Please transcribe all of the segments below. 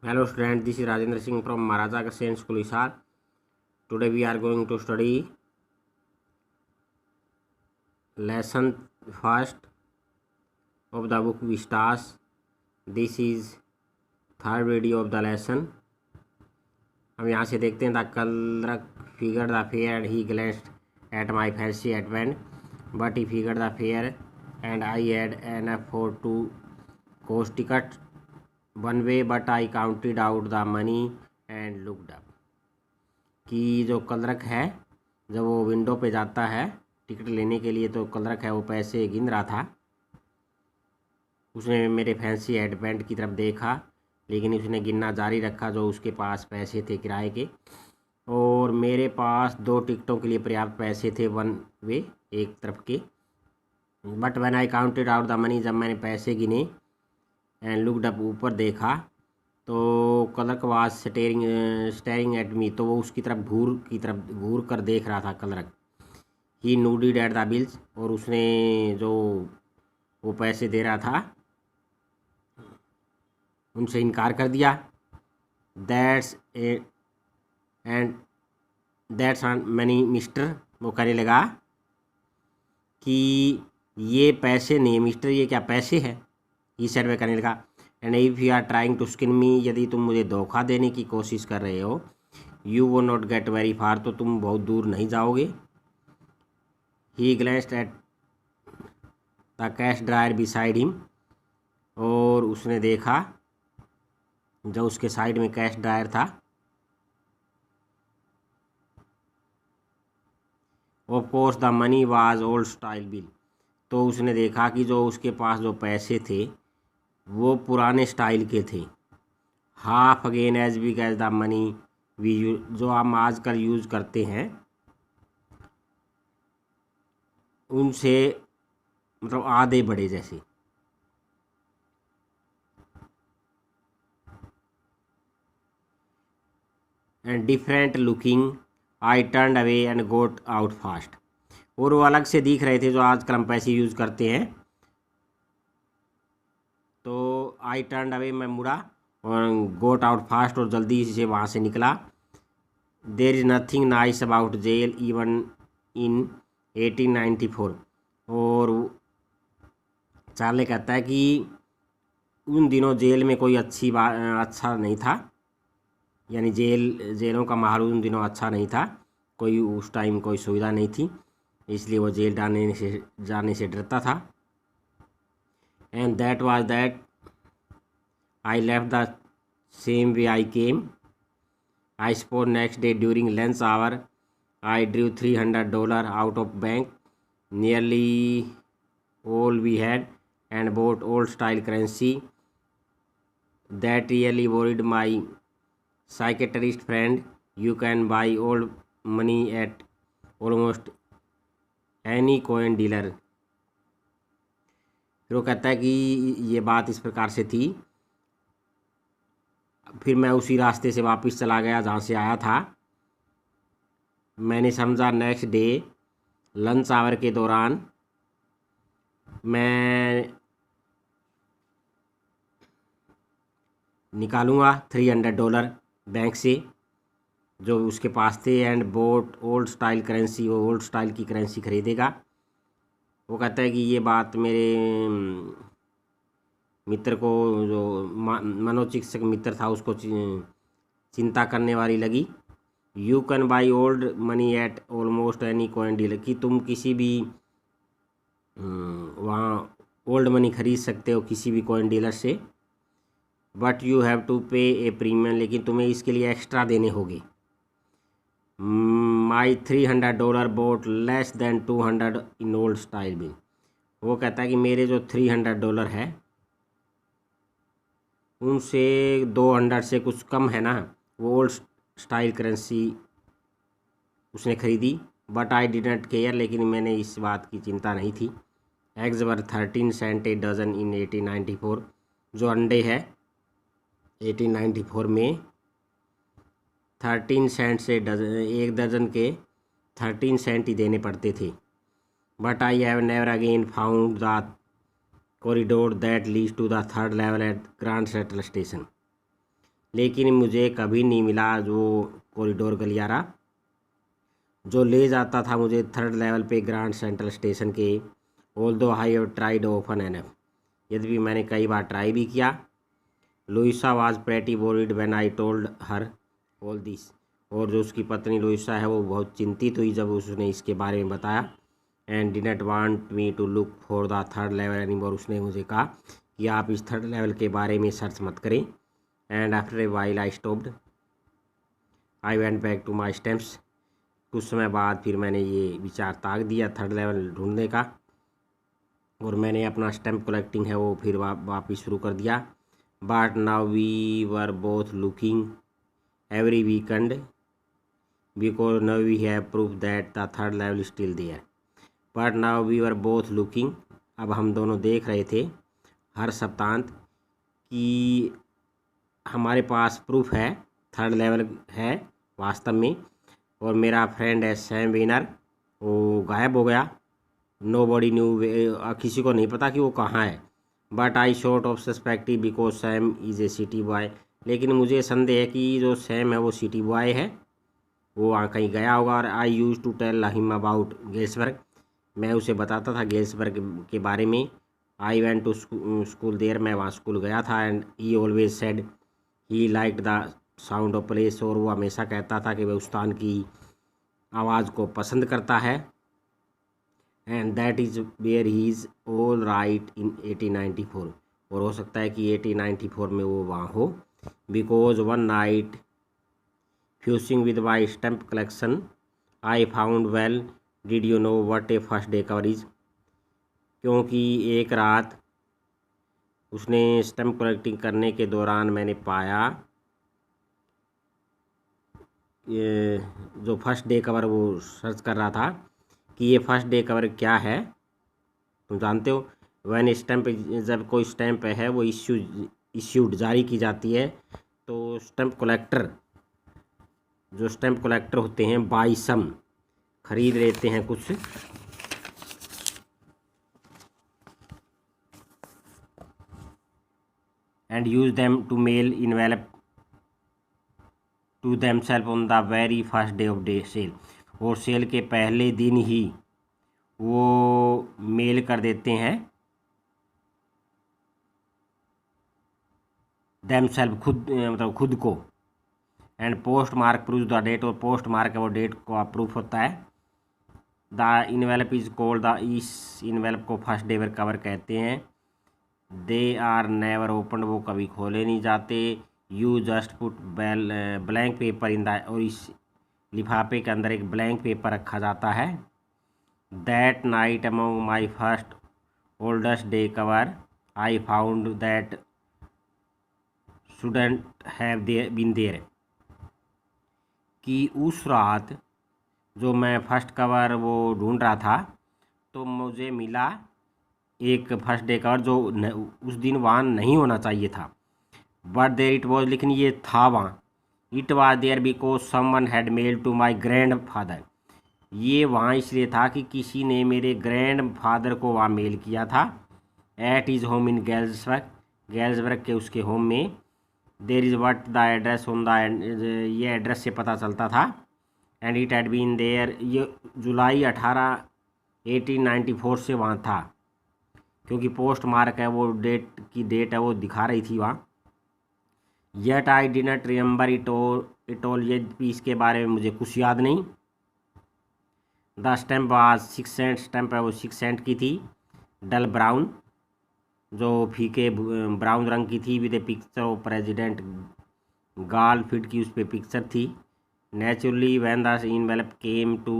Hello student, this is Rajendra Singh from Maharaja Agastyan School, Hisar. Today we are going to study lesson first of the book Vistas. This is third video of the lesson. हम यहाँ से देखते हैं the clerk figure the fare he glanced at my fancy at vend but he figure the fare and I had enough for two coast ticket one way but I counted out the money and looked up. कि जो clerk है जब वो window पे जाता है ticket लेने के लिए तो कलरक है वो पैसे गिन रहा था। उसने मेरे फैंसी एडवेंट की तरफ देखा लेकिन उसने गिनना जारी रखा जो उसके पास पैसे थे किराए के, और मेरे पास 2 टिकटों के लिए पर्याप्त पैसे थे वन वे एक तरफ के। But when I counted out the money, जब मैंने पैसे गिने एंड लुक्ड अप ऊपर देखा तो clerk was staring at me, तो वो उसकी तरफ घूर कर देख रहा था clerk. He nodded at the bills, और उसने जो वो पैसे दे रहा था उनसे इनकार कर दिया। That's and that's money mister, वो कहने लगा कि ये पैसे नहीं मिस्टर, ये क्या पैसे है। ही सेड, वे कहने लगा, and if you are trying to skin me, यदि तुम मुझे धोखा देने की कोशिश कर रहे हो, यू वो नॉट गेट वेरी फार, तो तुम बहुत दूर नहीं जाओगे। He glanced at the cash drawer beside him, और उसने देखा जो उसके साइड में कैश ड्रायर था। Of course the money was old style bill, तो उसने देखा कि जो उसके पास जो पैसे थे वो पुराने स्टाइल के थे। Half again as big as the money we use, जो हम आजकल यूज करते हैं उनसे मतलब आधे बड़े जैसे। And different looking I turn away and got out fast, और वो अलग से दिख रहे थे जो आजकल हम पैसे यूज करते हैं। तो आई टर्न अवे, मैं मुड़ा, और गोट आउट फास्ट, और जल्दी से वहाँ से निकला। There is nothing nice about jail even in 1894, और चार्ले कहता है कि उन दिनों जेल में कोई अच्छा नहीं था, यानी जेलों का माहौल उन दिनों अच्छा नहीं था, कोई उस टाइम कोई सुविधा नहीं थी, इसलिए वो जेल जाने से डरता था। And that was that I left the same way I came. I suppose next day during lunch hour, I drew $300 out of bank, nearly all we had, and bought old style currency. That really worried my psychiatrist friend. You can buy old money at almost any coin dealer. फिर वो कहता है कि ये बात इस प्रकार से थी। फिर मैं उसी रास्ते से वापस चला गया जहाँ से आया था। मैंने समझा नेक्स्ट डे लंच आवर के दौरान मैं निकालूंगा $300 बैंक से जो उसके पास थे, and boat old style currency, वो ओल्ड स्टाइल की करेंसी खरीदेगा। वो कहता है कि ये बात मेरे मित्र को, जो मनोचिकित्सक मित्र था, उसको चिंता करने वाली लगी। You can buy old money at almost any coin dealer, कि तुम किसी भी वहाँ ओल्ड मनी खरीद सकते हो किसी भी कॉइन डीलर से। बट यू हैव टू पे ए प्रीमियम, लेकिन तुम्हें इसके लिए एक्स्ट्रा देने होंगे। माई $300 boat less than 200 in old style bill. वो कहता है कि मेरे जो $300 है उनसे 200 से कुछ कम है ना, वो ओल्ड स्टाइल करेंसी उसने खरीदी। बट आई डिडंट केयर, लेकिन मैंने इस बात की चिंता नहीं थी। Eggs were 13 cent a dozen in 1894, जो अंडे है 1894 में 13 सेंट से एक दर्जन के 13 सेंट ही देने पड़ते थे। But I have never again found the corridor that leads to the third level at Grand Central Station. लेकिन मुझे कभी नहीं मिला जो कॉरिडोर गलियारा जो ले जाता था मुझे थर्ड लेवल पे ग्रैंड सेंट्रल स्टेशन के। Although I have tried often enough, यद्यपि मैंने कई बार ट्राई भी किया। Louisa was pretty worried when I told her all this, और जो उसकी पत्नी लुइसा है वो बहुत चिंतित हुई जब उसने इसके बारे में बताया। And didn't want me to look for the third level anymore, उसने मुझे कहा कि आप इस थर्ड लेवल के बारे में सर्च मत करें। And after a while I stopped, I went back to my stamps, कुछ समय बाद फिर मैंने ये विचार त्याग दिया थर्ड लेवल ढूंढने का, और मैंने अपना स्टैम्प कलेक्टिंग है वो फिर वापस शुरू कर दिया। But now we were both looking every weekend because now we have proof that the third level still there. But now we were both looking, अब हम दोनों देख रहे थे हर सप्तांत कि हमारे पास प्रूफ है थर्ड लेवल है वास्तव में। और मेरा फ्रेंड है सैम विनर, वो गायब हो गया। नो बॉडी न्यू, किसी को नहीं पता कि वो कहाँ है। But I sort of suspected because Sam is a city boy, लेकिन मुझे संदेह है कि जो सैम है वो सिटी बॉय है, वो वहाँ कहीं गया होगा। और I used to tell him about Galesburg, मैं उसे बताता था गेल्सबर्ग के बारे में। I went to school there, मैं वहाँ स्कूल गया था। And he always said he liked the sound of place, और वो हमेशा कहता था कि वह उस स्थान की आवाज़ को पसंद करता है। And that is where he is all right in 1894, और हो सकता है कि 1894 में वो वहाँ हो। Because one night fussing with my stamp collection I found well did you know what a first day cover is, क्योंकि एक रात उसने स्टैम्प कलेक्टिंग करने के दौरान मैंने पाया ये जो फर्स्ट डे कवर वो सर्च कर रहा था कि ये फर्स्ट डे कवर क्या है। तुम जानते हो वैन स्टैम्प, जब कोई स्टैम्प है वो इश्यूड जारी की जाती है, तो स्टैम्प कलेक्टर, जो स्टैम्प कलेक्टर होते हैं बाई सम, खरीद लेते हैं कुछ and use them to mail envelope to themselves on the very first day of day sale, और सेल के पहले दिन ही वो मेल कर देते हैं देमसेल्फ, मतलब खुद को। And postmark prove the date, और पोस्ट मार्क है वो डेट को प्रूफ होता है। The envelope is called the, इस इनवेलप को फर्स्ट डे कवर कहते हैं। दे आर नेवर ओपन, वो कभी खोले नहीं जाते। You just put blank paper in the, और इस लिफाफे के अंदर एक ब्लैंक पेपर रखा जाता है। That night among my first oldest day cover I found that shouldn't have been there, कि उस रात जो मैं फर्स्ट कवर वो ढूंढ रहा था तो मुझे मिला एक फर्स्ट डे कवर जो उस दिन वहाँ नहीं होना चाहिए था। बट देयर इट वॉज, लेकिन ये था वहाँ। It was there because someone had mail to my grandfather, ये वहाँ इसलिए था कि किसी ने मेरे ग्रैंड फादर को वहाँ मेल किया था। At his home in Galesburg, Galesburg के उसके होम में। There is what the address on the, ये एड्रेस से पता चलता था। And it had been there, ये जुलाई 18 1894 से वहाँ था, क्योंकि पोस्ट मार्क है वो डेट है वो दिखा रही थी वहाँ। Yet I didn't remember it all, ये पीस के बारे में मुझे कुछ याद नहीं। The stamp was 6 cent, stamp है वो 6 सेंट की थी। डल ब्राउन, जो फीके ब्राउन रंग की थी। With a picture of president Garfield की उस पर पिक्चर थी। Naturally when the envelope came to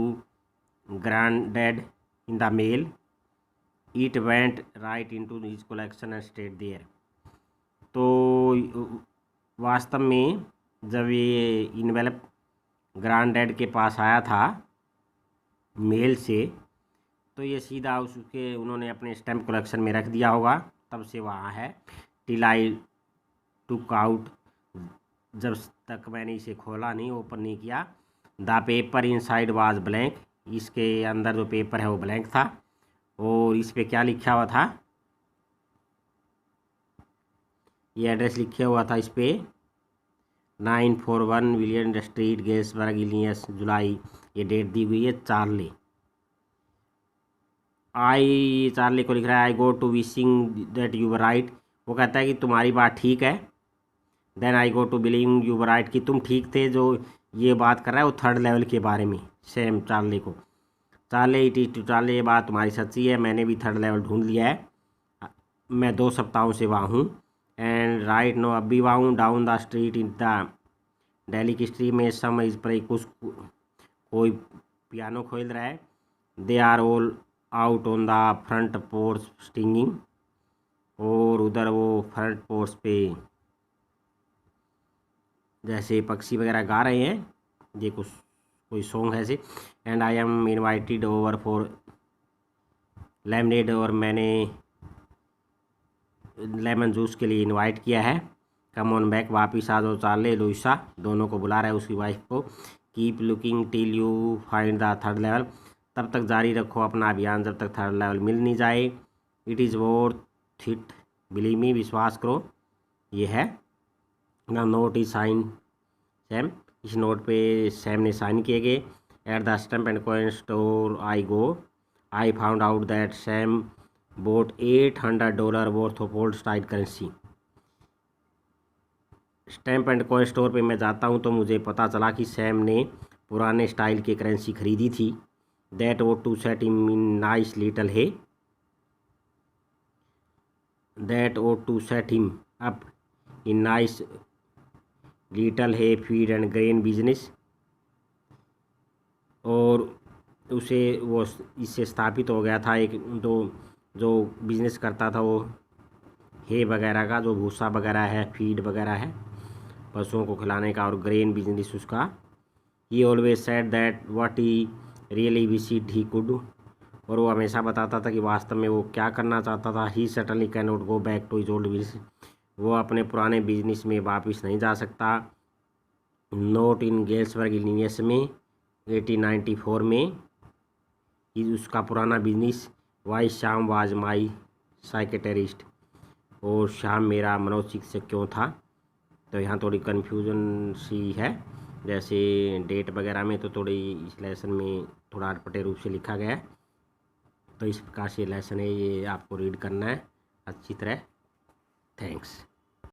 granddad in the mail, it went right into his collection and stayed there. तो वास्तव में जब ये इनवेलप ग्रैंड डैड के पास आया था मेल से, तो ये सीधा उसके उन्होंने अपने स्टैम्प कलेक्शन में रख दिया होगा, तब से वहाँ है। टिल आई टुक आउट, जब तक मैंने इसे खोला नहीं, ओपन नहीं किया। The paper inside was blank, इसके अंदर जो पेपर है वो ब्लैंक था। और इस पे क्या लिखा हुआ था, ये एड्रेस लिखा हुआ था इस पे 941 विलियन स्ट्रीट गेल्सबर्ग इलियस जुलाई, ये डेट दी हुई है। चार्ली को लिख रहा है I go to wishing that you were right. वो कहता है कि तुम्हारी बात ठीक है। Then I go to believing you were right, कि तुम ठीक थे। जो ये बात कर रहा है वो थर्ड लेवल के बारे में सेम चार्ली को। Charlie it is to Charlie, ये बात तुम्हारी सच्ची है, मैंने भी थर्ड लेवल ढूंढ लिया है, मैं 2 सप्ताहों से वहाँ हूँ। एंड राइट नो, अब भी वहाँ हूँ। Down the street in the Delhi की स्ट्रीट में सम इस पर कुछ कोई पियानो खोल रहा है। They are all out on the front porch stinging, और उधर वो फ्रंट पोर्च पे जैसे पक्षी वगैरह गा रहे हैं, ये कुछ कोई सॉन्ग है ऐसे। And I am invited over for lemonade, और मैंने लेमन जूस के लिए इनवाइट किया है। कम ऑन बैक, वापिस आ जाओ चार्ली। लुइसा दोनों को बुला रहा है, उसकी वाइफ को। Keep looking till you find the third level, तब तक जारी रखो अपना अभियान जब तक थर्ड लेवल मिल नहीं जाए। It is worth it, believe me, विश्वास करो, ये है। The note is sine Sam, इस नोट पे सैम ने साइन किए गए। At the stamp and coin store I go, I found out that Sam boat $800 worth of old style currency. Stamp and coin store पे मैं जाता हूँ तो मुझे पता चला कि सैम ने पुराने स्टाइल की करेंसी खरीदी थी। That vote to set him in nice little hay, that vote to set him up in nice little hay feed and grain business, और उसे वो इससे स्थापित हो गया था एक जो बिजनेस करता था वो हे वगैरह का, जो भूसा वगैरह है, फीड वगैरह है पशुओं को खिलाने का, और ग्रेन बिजनेस उसका। He always said that what he really wished he could, और वो हमेशा बताता था कि वास्तव में वो क्या करना चाहता था। He certainly can not go back to his old business, वो अपने पुराने बिजनेस में वापस नहीं जा सकता। नोट इन गेल्सबर्ग इलियस में 1894 में उसका पुराना business. Why Sam was my psychiatrist, और श्याम मेरा मनोचिकित्सक क्यों था। तो यहाँ थोड़ी कन्फ्यूजन सी है, जैसे डेट वगैरह में तो थोड़ी इस लेसन में थोड़ा अटपटे रूप से लिखा गया है। तो इस प्रकार से लेसन है, ये आपको रीड करना है अच्छी तरह। थैंक्स।